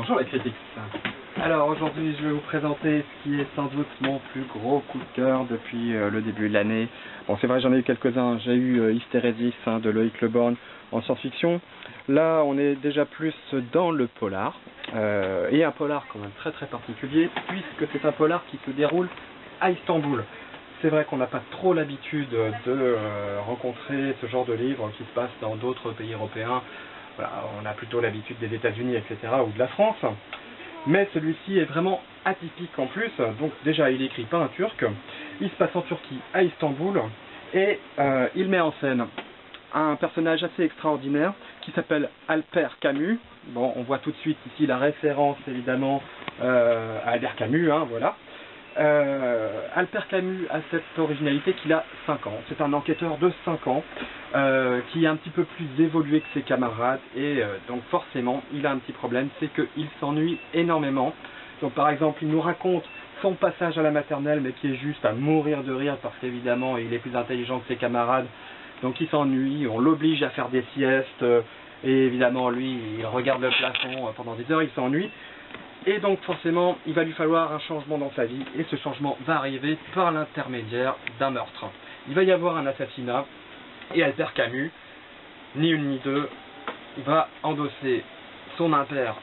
Bonjour les critiques. Alors aujourd'hui je vais vous présenter ce qui est sans doute mon plus gros coup de cœur depuis le début de l'année. Bon c'est vrai j'en ai eu quelques-uns, j'ai eu Hystérésis de Loïc Le Borgne en science-fiction. Là on est déjà plus dans le polar, et un polar quand même très particulier puisque c'est un polar qui se déroule à Istanbul. C'est vrai qu'on n'a pas trop l'habitude de rencontrer ce genre de livres qui se passe dans d'autres pays européens. Voilà, on a plutôt l'habitude des États-Unis, etc. ou de la France. Mais celui-ci est vraiment atypique en plus. Donc déjà, il est écrit par un Turc. Il se passe en Turquie, à Istanbul. Et il met en scène un personnage assez extraordinaire qui s'appelle Alper Camus. Bon, on voit tout de suite ici la référence évidemment à Albert Camus, voilà. Alper Camus a cette originalité qu'il a 5 ans. C'est un enquêteur de 5 ans qui est un petit peu plus évolué que ses camarades et donc forcément il a un petit problème, c'est qu'il s'ennuie énormément. Donc par exemple il nous raconte son passage à la maternelle mais qui est juste à mourir de rire parce qu'évidemment il est plus intelligent que ses camarades. Donc il s'ennuie, on l'oblige à faire des siestes et évidemment lui il regarde le plafond pendant des heures, il s'ennuie. Et donc forcément, il va lui falloir un changement dans sa vie, et ce changement va arriver par l'intermédiaire d'un meurtre. Il va y avoir un assassinat, et Alper Camus, ni une ni deux, va endosser son impair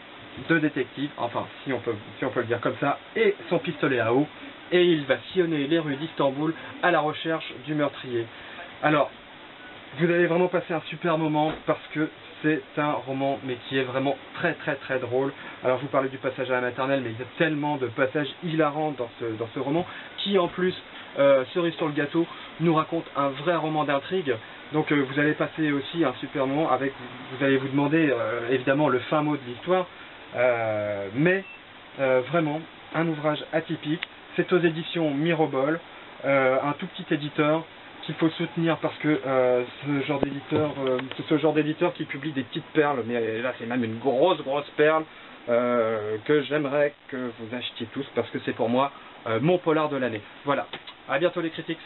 de détective, enfin si on peut le dire comme ça, et son pistolet à eau, et il va sillonner les rues d'Istanbul à la recherche du meurtrier. Alors, vous allez vraiment passer un super moment parce que c'est un roman mais qui est vraiment très drôle. Alors je vous parlais du passage à la maternelle, mais il y a tellement de passages hilarants dans ce roman qui en plus, cerise sur le gâteau, nous raconte un vrai roman d'intrigue. Donc vous allez passer aussi un super moment avec, vous allez vous demander évidemment le fin mot de l'histoire, mais vraiment un ouvrage atypique. C'est aux éditions Mirobol, un tout petit éditeur qu'il faut soutenir parce que c'est ce genre d'éditeur qui publie des petites perles, mais là c'est même une grosse perle que j'aimerais que vous achetiez tous parce que c'est pour moi mon polar de l'année. Voilà, à bientôt les critiques.